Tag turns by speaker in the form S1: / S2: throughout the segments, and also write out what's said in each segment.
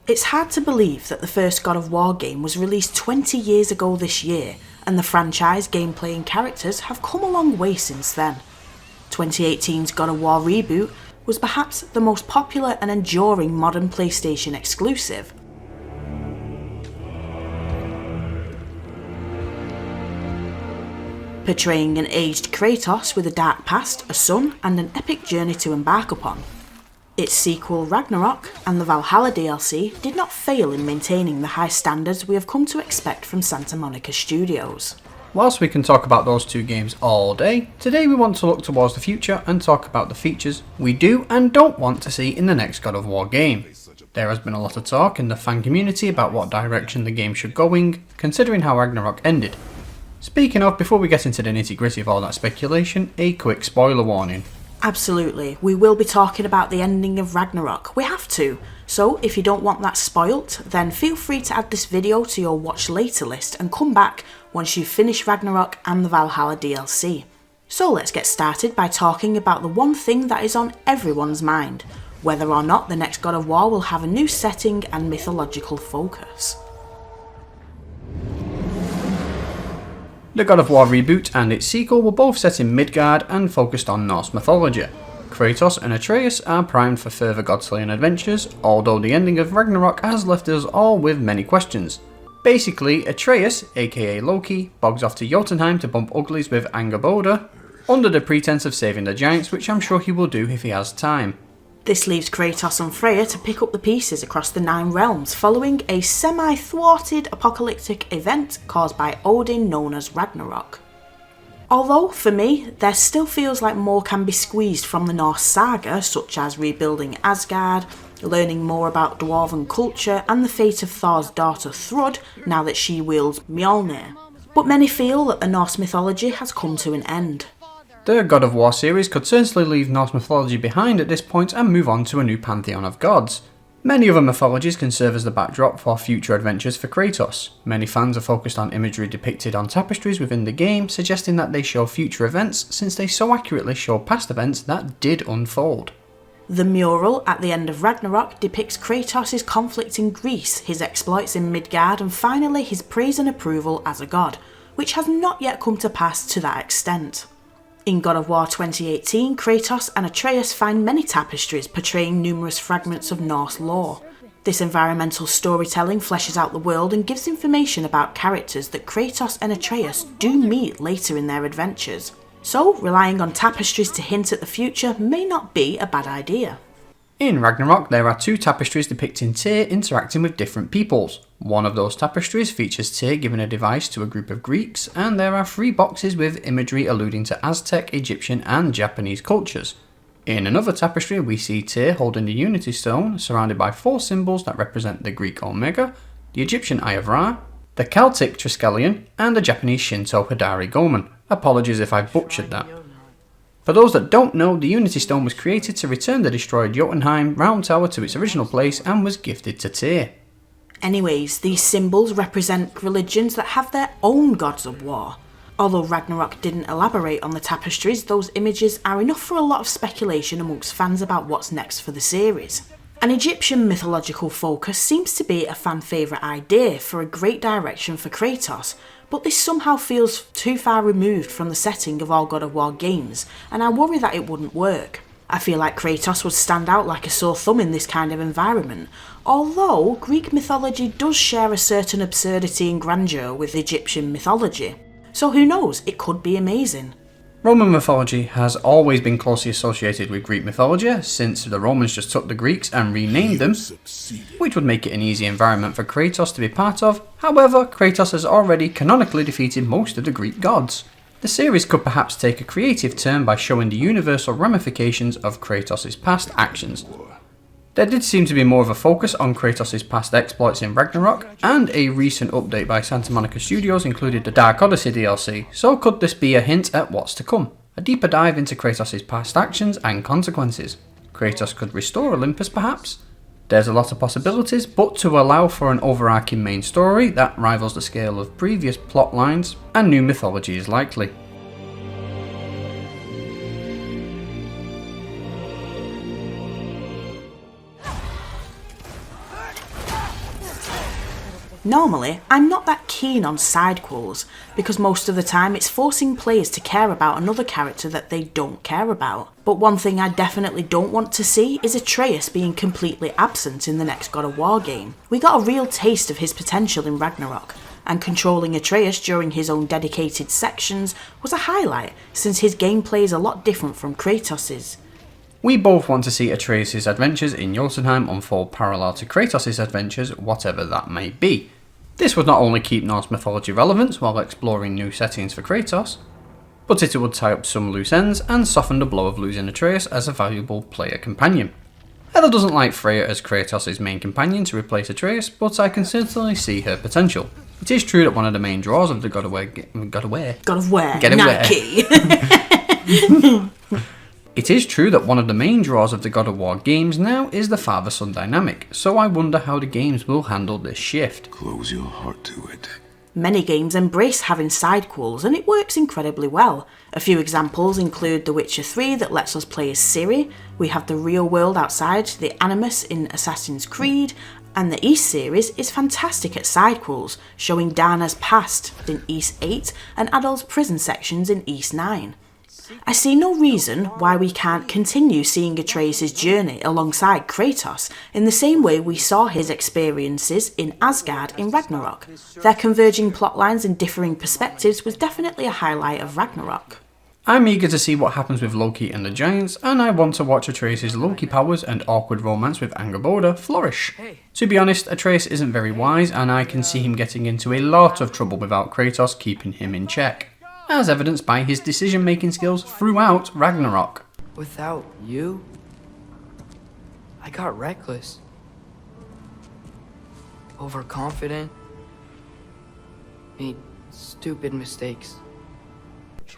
S1: It's hard to believe that the first God of War game was released 20 years ago this year, and the franchise, gameplay and characters have come a long way since then. 2018's God of War reboot was perhaps the most popular and enduring modern PlayStation exclusive. Portraying an aged Kratos with a dark past, a son, and an epic journey to embark upon. Its sequel Ragnarok and the Valhalla DLC did not fail in maintaining the high standards we have come to expect from Santa Monica Studios.
S2: Whilst we can talk about those two games all day, today we want to look towards the future and talk about the features we do and don't want to see in the next God of War game. There has been a lot of talk in the fan community about what direction the game should go in, considering how Ragnarok ended. Speaking of, before we get into the nitty gritty of all that speculation, a quick spoiler warning.
S1: Absolutely, we will be talking about the ending of Ragnarok, we have to, so if you don't want that spoilt, then feel free to add this video to your watch later list and come back once you've finished Ragnarok and the Valhalla DLC. So let's get started by talking about the one thing that is on everyone's mind, whether or not the next God of War will have a new setting and mythological focus.
S2: The God of War reboot and its sequel were both set in Midgard and focused on Norse mythology. Kratos and Atreus are primed for further god-slaying adventures, although the ending of Ragnarok has left us all with many questions. Basically, Atreus, aka Loki, bogs off to Jotunheim to bump uglies with Angerboda, under the pretense of saving the giants, which I'm sure he will do if he has time.
S1: This leaves Kratos and Freya to pick up the pieces across the 9 realms following a semi-thwarted apocalyptic event caused by Odin known as Ragnarok. Although, for me, there still feels like more can be squeezed from the Norse saga, such as rebuilding Asgard, learning more about dwarven culture and the fate of Thor's daughter Thrud now that she wields Mjolnir. But many feel that the Norse mythology has come to an end.
S2: The God of War series could certainly leave Norse mythology behind at this point and move on to a new pantheon of gods. Many other mythologies can serve as the backdrop for future adventures for Kratos. Many fans are focused on imagery depicted on tapestries within the game, suggesting that they show future events since they so accurately show past events that did unfold.
S1: The mural at the end of Ragnarok depicts Kratos' conflict in Greece, his exploits in Midgard, and finally his praise and approval as a god, which has not yet come to pass to that extent. In God of War 2018, Kratos and Atreus find many tapestries portraying numerous fragments of Norse lore. This environmental storytelling fleshes out the world and gives information about characters that Kratos and Atreus do meet later in their adventures. So, relying on tapestries to hint at the future may not be a bad idea.
S2: In Ragnarok, there are 2 tapestries depicting Tyr interacting with different peoples. One of those tapestries features Tyr giving a device to a group of Greeks, and there are 3 boxes with imagery alluding to Aztec, Egyptian and Japanese cultures. In another tapestry, we see Tyr holding the Unity Stone, surrounded by 4 symbols that represent the Greek Omega, the Egyptian Eye of Ra, the Celtic Triskelion, and the Japanese Shinto Hidari Gomen. Apologies if I butchered that. For those that don't know, the Unity Stone was created to return the destroyed Jotunheim round tower to its original place and was gifted to Tyr.
S1: Anyways, these symbols represent religions that have their own gods of war. Although Ragnarok didn't elaborate on the tapestries, those images are enough for a lot of speculation amongst fans about what's next for the series. An Egyptian mythological focus seems to be a fan favourite idea for a great direction for Kratos, but this somehow feels too far removed from the setting of all God of War games, and I worry that it wouldn't work. I feel like Kratos would stand out like a sore thumb in this kind of environment, although Greek mythology does share a certain absurdity and grandeur with Egyptian mythology. So who knows, it could be amazing.
S2: Roman mythology has always been closely associated with Greek mythology, since the Romans just took the Greeks and renamed them, which would make it an easy environment for Kratos to be part of. However, Kratos has already canonically defeated most of the Greek gods. The series could perhaps take a creative turn by showing the universal ramifications of Kratos' past actions. There did seem to be more of a focus on Kratos' past exploits in Ragnarok, and a recent update by Santa Monica Studios included the Dark Odyssey DLC, so could this be a hint at what's to come? A deeper dive into Kratos' past actions and consequences. Kratos could restore Olympus perhaps? There's a lot of possibilities, but to allow for an overarching main story that rivals the scale of previous plot lines, and new mythology is likely.
S1: Normally, I'm not that keen on sidequels, because most of the time it's forcing players to care about another character that they don't care about. But one thing I definitely don't want to see is Atreus being completely absent in the next God of War game. We got a real taste of his potential in Ragnarok, and controlling Atreus during his own dedicated sections was a highlight, since his gameplay is a lot different from Kratos's.
S2: We both want to see Atreus' adventures in Jotunheim unfold parallel to Kratos' adventures, whatever that may be. This would not only keep Norse mythology relevant while exploring new settings for Kratos, but it would tie up some loose ends and soften the blow of losing Atreus as a valuable player companion. Heather doesn't like Freya as Kratos' main companion to replace Atreus, but I can certainly see her potential. It is true that one of the main draws of the God of War
S1: Nike.
S2: It is true that one of the main draws of the God of War games now is the father-son dynamic, so I wonder how the games will handle this shift.
S3: Close your heart to it.
S1: Many games embrace having sidequels, and it works incredibly well. A few examples include The Witcher 3 that lets us play as Ciri, we have the real world outside the Animus in Assassin's Creed, and the East series is fantastic at sidequels, showing Dana's past in East 8 and Adolf's prison sections in East 9. I see no reason why we can't continue seeing Atreus' journey alongside Kratos in the same way we saw his experiences in Asgard in Ragnarok. Their converging plotlines and differing perspectives was definitely a highlight of Ragnarok.
S2: I'm eager to see what happens with Loki and the Giants, and I want to watch Atreus' Loki powers and awkward romance with Angrboda flourish. To be honest, Atreus isn't very wise, and I can see him getting into a lot of trouble without Kratos keeping him in check, as evidenced by his decision-making skills throughout Ragnarok.
S4: Without you, I got reckless, overconfident, made stupid mistakes.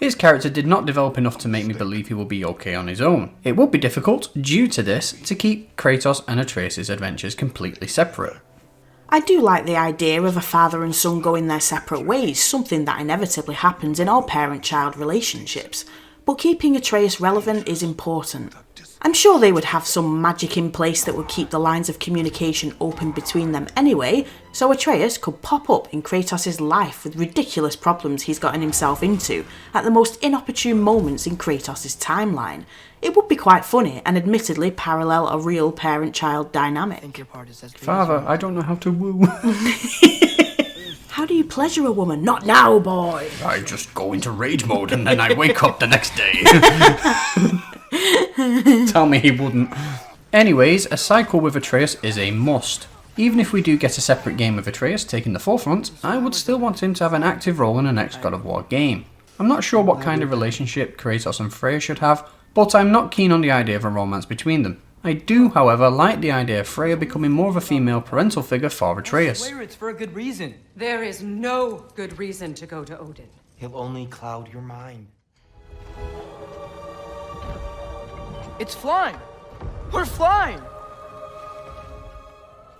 S2: His character did not develop enough to make me believe he will be okay on his own. It would be difficult, due to this, to keep Kratos and Atreus' adventures completely separate.
S1: I do like the idea of a father and son going their separate ways, something that inevitably happens in all parent-child relationships, but keeping Atreus relevant is important. I'm sure they would have some magic in place that would keep the lines of communication open between them anyway, so Atreus could pop up in Kratos' life with ridiculous problems he's gotten himself into at the most inopportune moments in Kratos' timeline. It would be quite funny and admittedly parallel a real parent-child dynamic.
S2: Father, I don't know how to woo.
S1: How do you pleasure a woman? Not now, boy!
S2: I just go into rage mode and then I wake up the next day. Tell me he wouldn't. Anyways, a cycle with Atreus is a must. Even if we do get a separate game with Atreus taking the forefront, I would still want him to have an active role in the next God of War game. I'm not sure what kind of relationship Kratos and Freya should have, but I'm not keen on the idea of a romance between them. I do, however, like the idea of Freya becoming more of a female parental figure for Atreus.
S5: I swear it's for a good reason.
S6: There is no good reason to go to Odin.
S5: He'll only cloud your mind. It's flying! We're flying!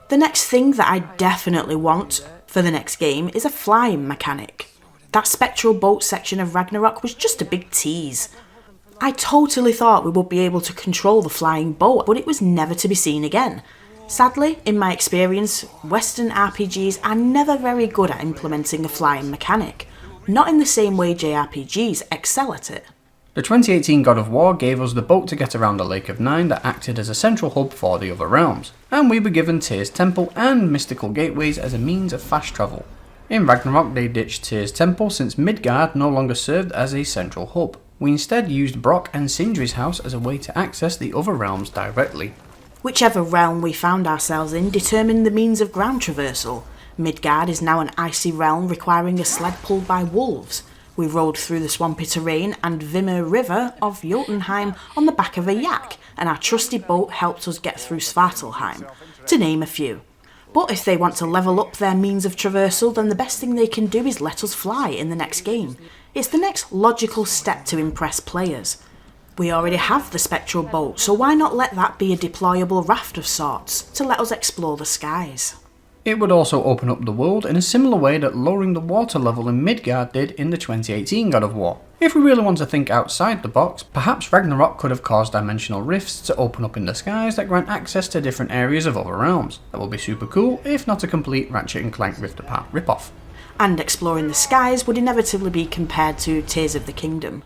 S1: The next thing that I definitely want for the next game is a flying mechanic. That spectral boat section of Ragnarok was just a big tease. I totally thought we would be able to control the flying boat, but it was never to be seen again. Sadly, in my experience, Western RPGs are never very good at implementing a flying mechanic, not in the same way JRPGs excel at it.
S2: The 2018 God of War gave us the boat to get around the Lake of Nine that acted as a central hub for the other realms, and we were given Tyr's Temple and mystical gateways as a means of fast travel. In Ragnarok they ditched Tyr's Temple since Midgard no longer served as a central hub. We instead used Brock and Sindri's house as a way to access the other realms directly.
S1: Whichever realm we found ourselves in determined the means of ground traversal. Midgard is now an icy realm requiring a sled pulled by wolves. We rode through the swampy terrain and Vimmer River of Jotunheim on the back of a yak, and our trusty boat helped us get through Svartalheim, to name a few. But if they want to level up their means of traversal, then the best thing they can do is let us fly in the next game. It's the next logical step to impress players. We already have the spectral boat, so why not let that be a deployable raft of sorts to let us explore the skies?
S2: It would also open up the world in a similar way that lowering the water level in Midgard did in the 2018 God of War. If we really want to think outside the box, perhaps Ragnarok could have caused dimensional rifts to open up in the skies that grant access to different areas of other realms. That will be super cool, if not a complete Ratchet and Clank Rift Apart ripoff.
S1: And exploring the skies would inevitably be compared to Tears of the Kingdom.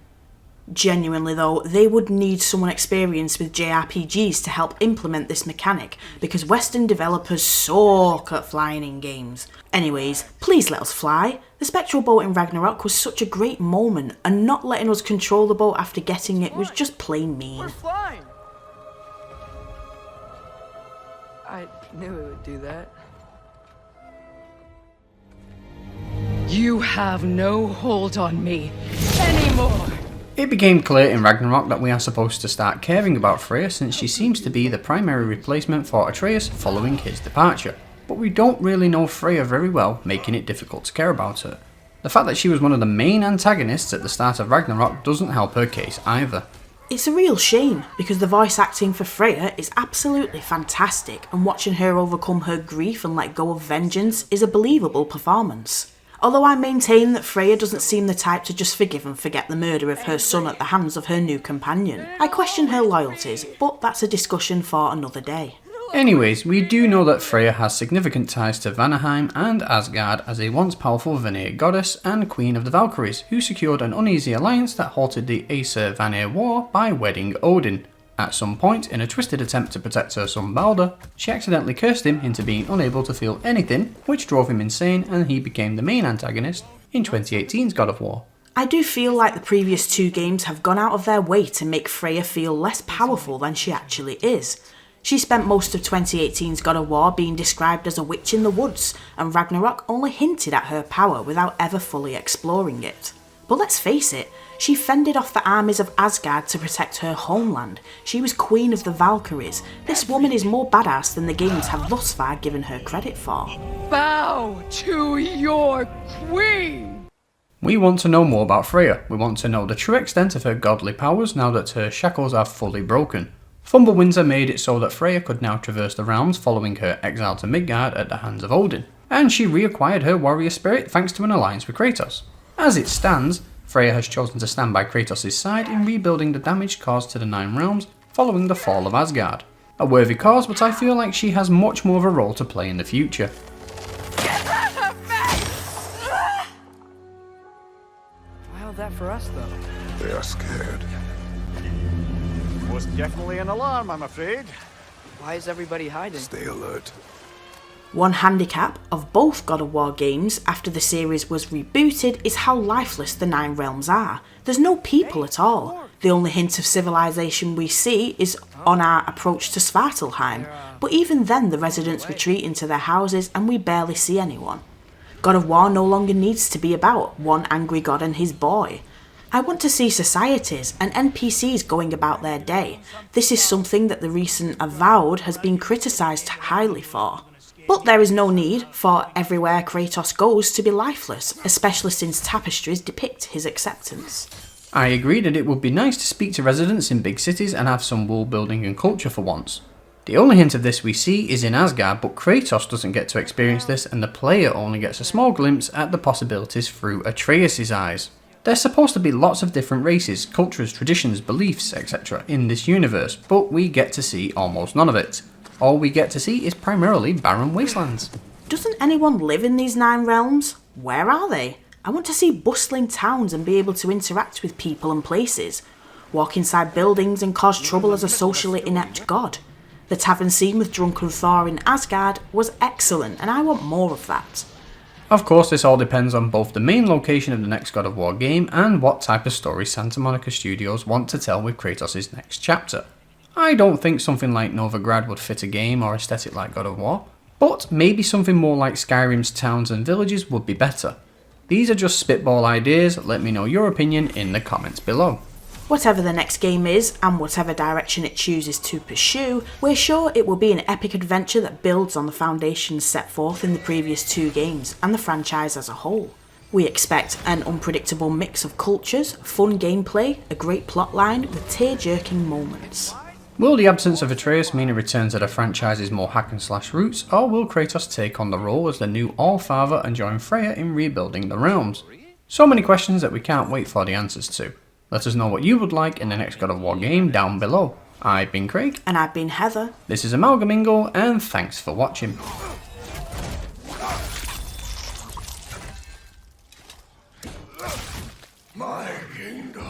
S1: Genuinely though, they would need someone experienced with JRPGs to help implement this mechanic, because Western developers suck at flying in games. Anyways, please let us fly. The spectral boat in Ragnarok was such a great moment, and not letting us control the boat after getting it was just plain mean.
S5: We're flying!
S4: I knew it would do that.
S6: You have no hold on me anymore.
S2: It became clear in Ragnarok that we are supposed to start caring about Freya since she seems to be the primary replacement for Atreus following his departure. But we don't really know Freya very well, making it difficult to care about her. The fact that she was one of the main antagonists at the start of Ragnarok doesn't help her case either.
S1: It's a real shame, because the voice acting for Freya is absolutely fantastic, and watching her overcome her grief and let go of vengeance is a believable performance. Although I maintain that Freya doesn't seem the type to just forgive and forget the murder of her son at the hands of her new companion. I question her loyalties, but that's a discussion for another day.
S2: Anyways, we do know that Freya has significant ties to Vanaheim and Asgard as a once powerful Vanir goddess and queen of the Valkyries, who secured an uneasy alliance that halted the Aesir-Vanir war by wedding Odin. At some point, in a twisted attempt to protect her son Balder, she accidentally cursed him into being unable to feel anything, which drove him insane, and he became the main antagonist in 2018's God of War.
S1: I do feel like the previous two games have gone out of their way to make Freya feel less powerful than she actually is. She spent most of 2018's God of War being described as a witch in the woods, and Ragnarok only hinted at her power without ever fully exploring it. But let's face it, she fended off the armies of Asgard to protect her homeland. She was queen of the Valkyries. This woman is more badass than the games have thus far given her credit for.
S6: Bow to your queen.
S2: We want to know more about Freya. We want to know the true extent of her godly powers now that her shackles are fully broken. Fimbulwinter made it so that Freya could now traverse the realms following her exile to Midgard at the hands of Odin, and she reacquired her warrior spirit thanks to an alliance with Kratos. As it stands, Freya has chosen to stand by Kratos' side in rebuilding the damage caused to the Nine Realms following the fall of Asgard. A worthy cause, but I feel like she has much more of a role to play in the future.
S4: Why all that for us, though?
S3: They are scared.
S7: Most definitely an alarm, I'm afraid.
S4: Why is everybody hiding?
S3: Stay alert.
S1: One handicap of both God of War games after the series was rebooted is how lifeless the Nine Realms are. There's no people at all. The only hint of civilization we see is on our approach to Svartalheim, but even then the residents retreat into their houses and we barely see anyone. God of War no longer needs to be about one angry god and his boy. I want to see societies and NPCs going about their day. This is something that the recent Avowed has been criticised highly for. But there is no need for everywhere Kratos goes to be lifeless, especially since tapestries depict his acceptance.
S2: I agree that it would be nice to speak to residents in big cities and have some world building and culture for once. The only hint of this we see is in Asgard, but Kratos doesn't get to experience this and the player only gets a small glimpse at the possibilities through Atreus' eyes. There's supposed to be lots of different races, cultures, traditions, beliefs, etc. in this universe, but we get to see almost none of it. All we get to see is primarily barren wastelands.
S1: Doesn't anyone live in these Nine Realms? Where are they? I want to see bustling towns and be able to interact with people and places. Walk inside buildings and cause trouble as a socially inept god. The tavern scene with drunken Thor in Asgard was excellent, and I want more of that.
S2: Of course, this all depends on both the main location of the next God of War game and what type of story Santa Monica Studios want to tell with Kratos' next chapter. I don't think something like Novigrad would fit a game or aesthetic like God of War, but maybe something more like Skyrim's towns and villages would be better. These are just spitball ideas, let me know your opinion in the comments below.
S1: Whatever the next game is, and whatever direction it chooses to pursue, we're sure it will be an epic adventure that builds on the foundations set forth in the previous two games, and the franchise as a whole. We expect an unpredictable mix of cultures, fun gameplay, a great plotline with tear-jerking moments.
S2: Will the absence of Atreus mean a return to the franchise's more hack and slash roots, or will Kratos take on the role as the new All-Father and join Freya in rebuilding the realms? So many questions that we can't wait for the answers to. Let us know what you would like in the next God of War game down below. I've been Craig.
S1: And I've been Heather.
S2: This is Amalgamingle, and thanks for watching.
S3: My kingdom.